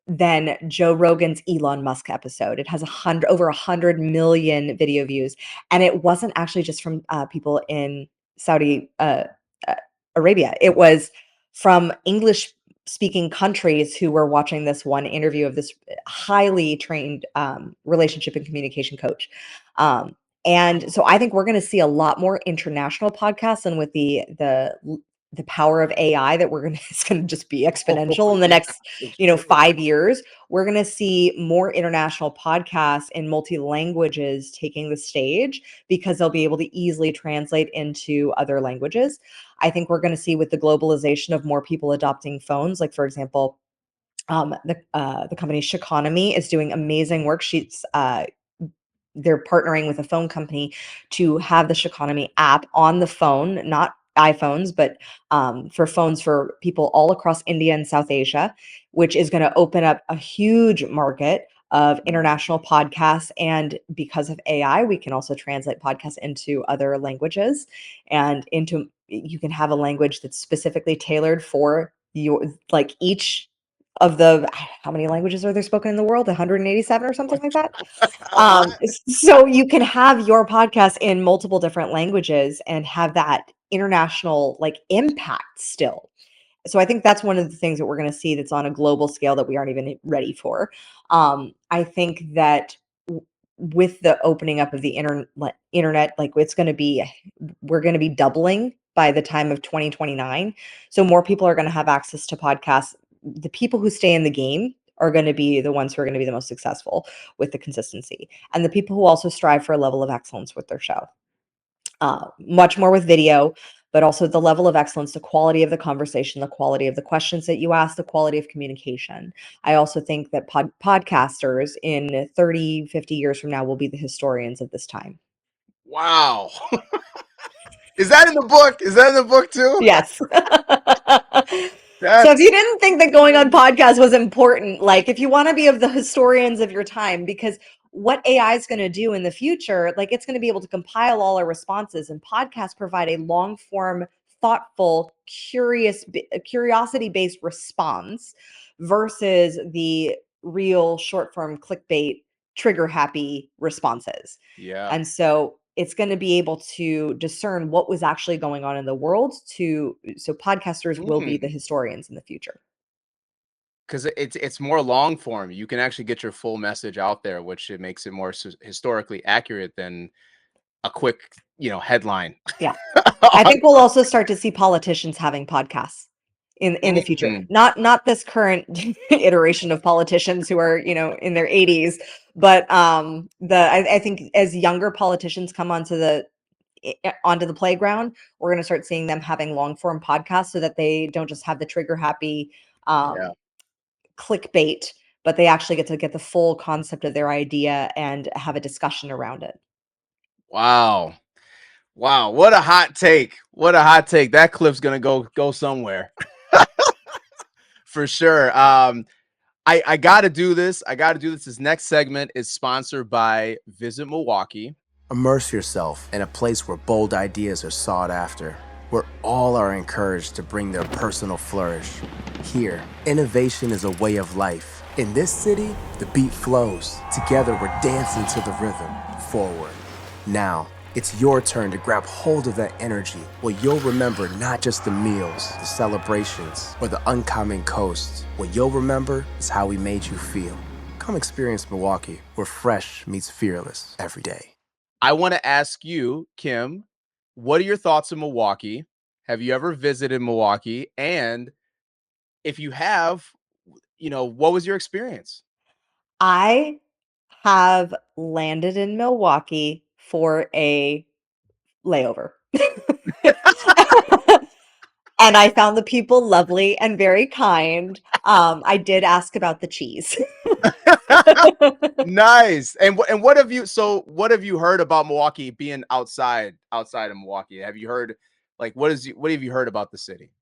than Joe Rogan's Elon Musk episode. It has over 100 million video views, and it wasn't actually just from people in Saudi uh, Arabia. It was from English. speaking countries who were watching this one interview of this highly trained relationship and communication coach. Um, and so I think we're going to see a lot more international podcasts, and with the power of AI that we're going to it's going to just be Oh, exponential in the yeah, next, for sure. 5 years. We're going to see more international podcasts in multi languages taking the stage because they'll be able to easily translate into other languages. I think we're going to see, with the globalization of more people adopting phones, like for example, the company Shaconomy is doing amazing work. They're partnering with a phone company to have the Shaconomy app on the phone, not iPhones, but for phones for people all across India and South Asia, which is going to open up a huge market of international podcasts. And because of AI, we can also translate podcasts into other languages, and into you can have a language that's specifically tailored for your, like, each of the, how many languages are there spoken in the world? 187 or something like that. A lot. So you can have your podcast in multiple different languages and have that international, like, impact still. So I think that's one of the things that we're going to see that's on a global scale that we aren't even ready for. I think that with the opening up of the internet, like, we're going to be doubling by the time of 2029. So more people are going to have access to podcasts. The people who stay in the game are going to be the ones who are going to be the most successful with the consistency, and the people who also strive for a level of excellence with their show. Much more with video, but also the level of excellence, the quality of the conversation, the quality of the questions that you ask, the quality of communication. I also think that podcasters in 30, 50 years from now will be the historians of this time. Wow. Is that in the book? Is that in the book too? Yes. So if you That's didn't think that going on podcasts was important, like, if you want to be of the historians of your time, because what AI is going to do in the future, like, it's going to be able to compile all our responses, and podcasts provide a long form, thoughtful, curiosity based response versus the real short form clickbait, trigger happy responses. yeah. And so it's going to be able to discern what was actually going on in the world, so podcasters will be the historians in the future. Because it's more long form. You can actually get your full message out there, which it makes it more historically accurate than a quick, headline. Yeah. I think we'll also start to see politicians having podcasts in the future. Mm, Not this current iteration of politicians who are, in their 80s, but I think as younger politicians come onto the playground, we're going to start seeing them having long form podcasts, so that they don't just have the trigger happy yeah. clickbait, but they actually get to get the full concept of their idea and have a discussion around it. Wow. Wow. What a hot take. What a hot take. That clip's gonna go somewhere for sure. I gotta do this. I gotta do this. This next segment is sponsored by Visit Milwaukee. Immerse yourself in a place where bold ideas are sought after, where all are encouraged to bring their personal flourish. Here, innovation is a way of life. In this city, the beat flows. Together, we're dancing to the rhythm, forward. Now, it's your turn to grab hold of that energy, where you'll remember not just the meals, the celebrations, or the uncommon coast. What you'll remember is how we made you feel. Come experience Milwaukee, where fresh meets fearless every day. I want to ask you, Kim, what are your thoughts on Milwaukee? Have you ever visited Milwaukee? And if you have, what was your experience? I have landed in Milwaukee for a layover. And I found the people lovely and very kind. I did ask about the cheese. Nice. And what have you heard about Milwaukee being outside of Milwaukee? Have you heard, like, what have you heard about the city?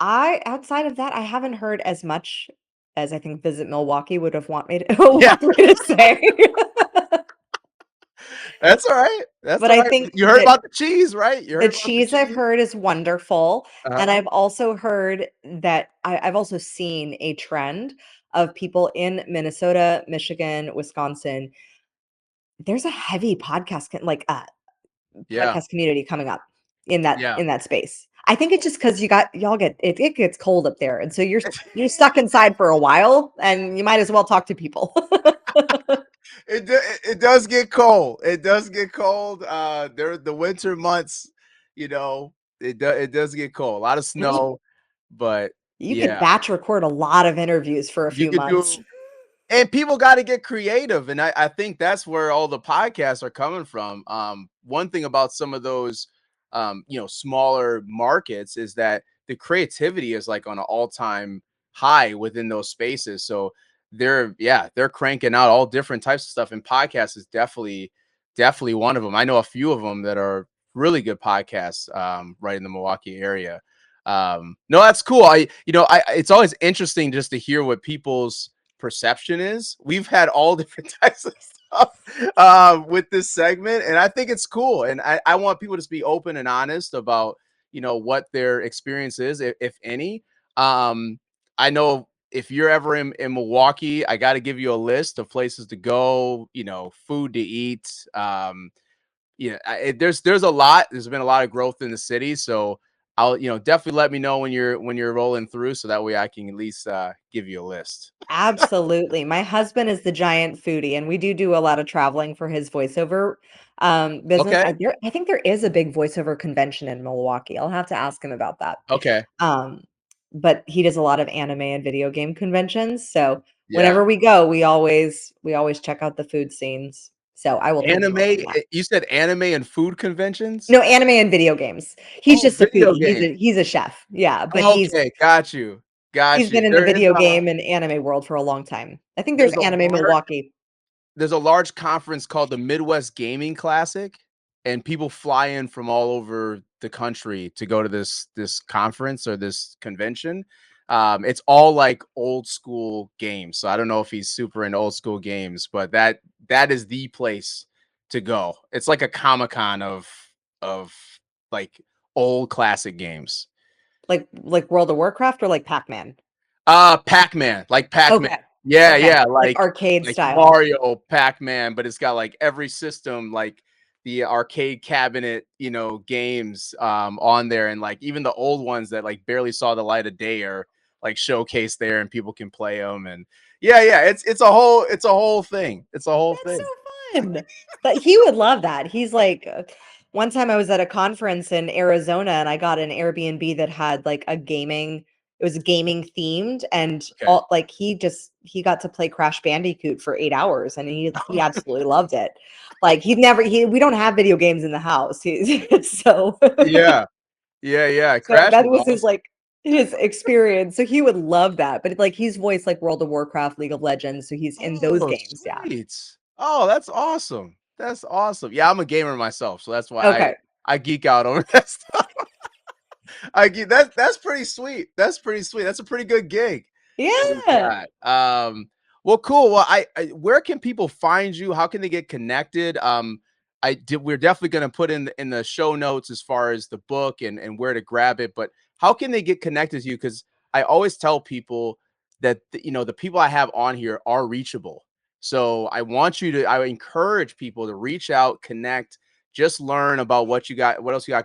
Outside of that, I haven't heard as much as I think Visit Milwaukee would have want me to Yeah, want me to say. that's all right. That's But all I right. think You heard that about the cheese, right? You the heard about the cheese I've cheese? heard is wonderful, and Uh-huh. I've also heard that I've also seen a trend of people in Minnesota, Michigan, Wisconsin. There's a heavy podcast Yeah. community coming up in Yeah. that space. I think it's just because y'all get it gets cold up there, and so you're stuck inside for a while, and you might as well talk to people. It does get cold. It does get cold. There the winter months, it does get cold. A lot of And snow, but you could yeah, batch record a lot of interviews for a you few could months. do. And people got to get creative, and I think that's where all the podcasts are coming from. One thing about some of those, smaller markets is that the creativity is like on an all-time high within those spaces. So they're cranking out all different types of stuff, and podcasts is definitely one of them. I know a few of them that are really good podcasts, right in the Milwaukee area. No, that's cool. It's always interesting just to hear what people's perception is. We've had all different types of stuff with this segment, and I think it's cool. And I want people to just be open and honest about what their experience is, if any. I know if you're ever in Milwaukee, I got to give you a list of places to go, food to eat. There's a lot. There's been a lot of growth in the city, so I'll definitely let me know when you're rolling through, so that way I can at least give you a list. Absolutely. My husband is the giant foodie, and we do a lot of traveling for his voiceover, business. Okay. I think there is a big voiceover convention in Milwaukee. I'll have to ask him about that. Okay. Um, but he does a lot of anime and video game conventions, so Yeah. whenever we go, we always check out the food scenes. So I will take Anime. note of that. You said anime and food conventions? No, anime and video games. He's Oh, just a video foodie. games. He's a chef. Yeah, but Okay, got you. Got he's you. been in the video game and anime world for a long time. I think there's There's a Anime large Milwaukee. there's a large conference called the Midwest Gaming Classic, and people fly in from all over the country to go to this conference or this convention. It's all like old school games. So I don't know if he's super into old school games, but that is the place to go. It's like a Comic-Con of like old classic games. Like World of Warcraft or like Pac-Man? Pac-Man, like Pac-Man. Okay. Yeah, Okay. yeah, Like arcade like style. Mario, Pac-Man, but it's got like every system, like the arcade cabinet, games on there, and like even the old ones that like barely saw the light of day are like showcased there, and people can play them. And yeah, it's a whole thing. It's a whole That's so thing. fun. But he would love that. He's like, one time I was at a conference in Arizona and I got an Airbnb that had like it was gaming themed, and Okay. all like he got to play Crash Bandicoot for 8 hours, and he absolutely loved it. Like we don't have video games in the house. So Yeah, yeah. so Crash that is was his awesome. like his experience. So he would love that. But like he's voiced like World of Warcraft, League of Legends, so he's in those Oh, games. Yeah. sweet. Oh, that's awesome. That's awesome. Yeah, I'm a gamer myself, so that's why I Okay. I geek out over that stuff. That's pretty sweet. That's pretty sweet. That's a pretty good gig that he's Yeah. got. Well, cool. Well, where can people find you? How can they get connected? We're definitely going to put in the show notes as far as the book and where to grab it. But how can they get connected to you? Because I always tell people that the people I have on here are reachable. So I encourage people to reach out, connect, just learn about what else you got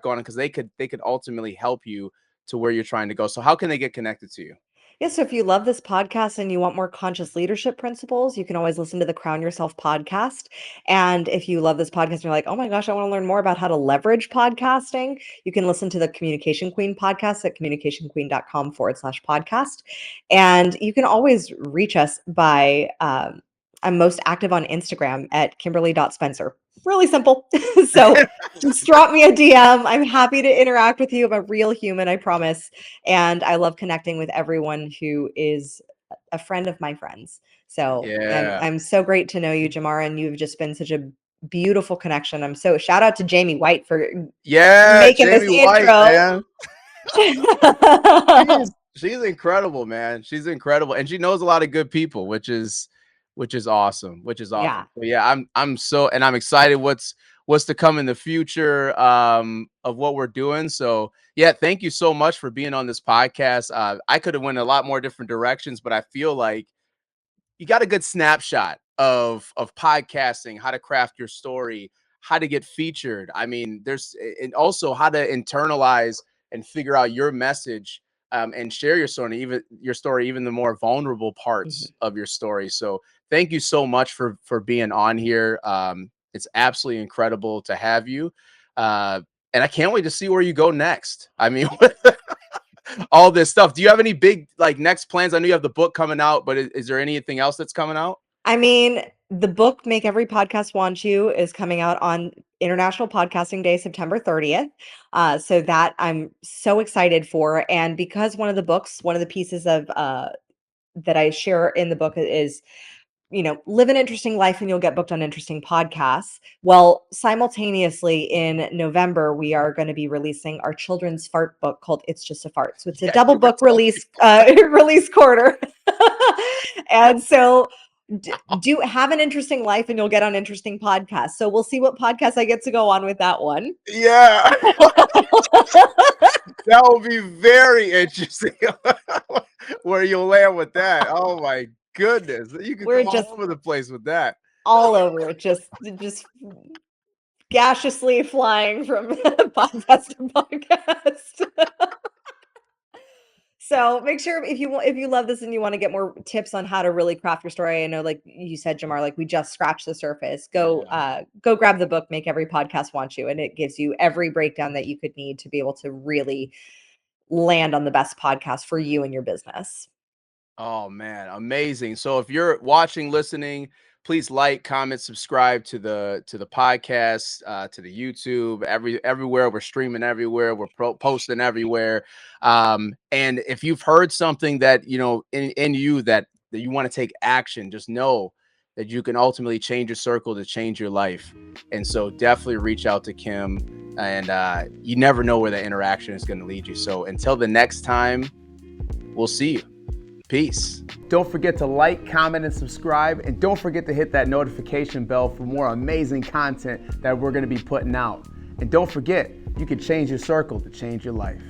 going on, because they could ultimately help you to where you're trying to go. So how can they get connected to you? Yeah, so if you love this podcast and you want more conscious leadership principles, you can always listen to the Crown Yourself podcast. And if you love this podcast and you're like, oh my gosh, I want to learn more about how to leverage podcasting, you can listen to the Communication Queen podcast at communicationqueen.com/podcast. And you can always reach us by, I'm most active on Instagram at kimberly.spencer. Really simple. So just drop me a DM. I'm happy to interact with you. I'm a real human, I promise. And I love connecting with everyone who is a friend of my friends. So Yeah. I'm so great to know you, Jamar, and you've just been such a beautiful connection. I'm so shout out to Jamie White for Yeah, making this Jamie White, intro. man. She's incredible, man. She's incredible, and she knows a lot of good people, which is awesome. Which is awesome. Yeah. So yeah, I'm excited what's to come in the future of what we're doing. So yeah, thank you so much for being on this podcast. I could have went a lot more different directions, but I feel like you got a good snapshot of podcasting, how to craft your story, how to get featured. I mean, and also how to internalize and figure out your message, and share your story, even the more vulnerable parts of your story. So thank you so much for being on here. It's absolutely incredible to have you. And I can't wait to see where you go next. I mean, all this stuff. Do you have any big like next plans? I know you have the book coming out, but is there anything else that's coming out? I mean, the book Make Every Podcast Want You is coming out on International Podcasting Day, September 30th. So that I'm so excited for. And because one of the pieces of that I share in the book is, live an interesting life and you'll get booked on interesting podcasts. Well, simultaneously in November, we are going to be releasing our children's fart book called It's Just a Fart. So it's a Yeah, double you were book telling release, release quarter. And so do have an interesting life and you'll get on interesting podcasts. So we'll see what podcast I get to go on with that one. Yeah, that will be very interesting. Where you'll land with that. Oh my goodness. You could We're go all just over the place with that. all over it, just gaseously flying from podcast to podcast. So make sure if you love this and you want to get more tips on how to really craft your story. I know, like you said, Jamar, like we just scratched the surface. Go grab the book, Make Every Podcast Want You, and it gives you every breakdown that you could need to be able to really land on the best podcast for you and your business. Oh man, amazing. So if you're watching, listening, please like, comment, subscribe to the podcast, to the YouTube, everywhere. We're streaming everywhere. We're posting everywhere. And if you've heard something that in you that you want to take action, just know that you can ultimately change your circle to change your life. And so definitely reach out to Kim, and you never know where the interaction is going to lead you. So until the next time, we'll see you. Peace. Don't forget to like, comment, and subscribe. And don't forget to hit that notification bell for more amazing content that we're going to be putting out. And don't forget, you can change your circle to change your life.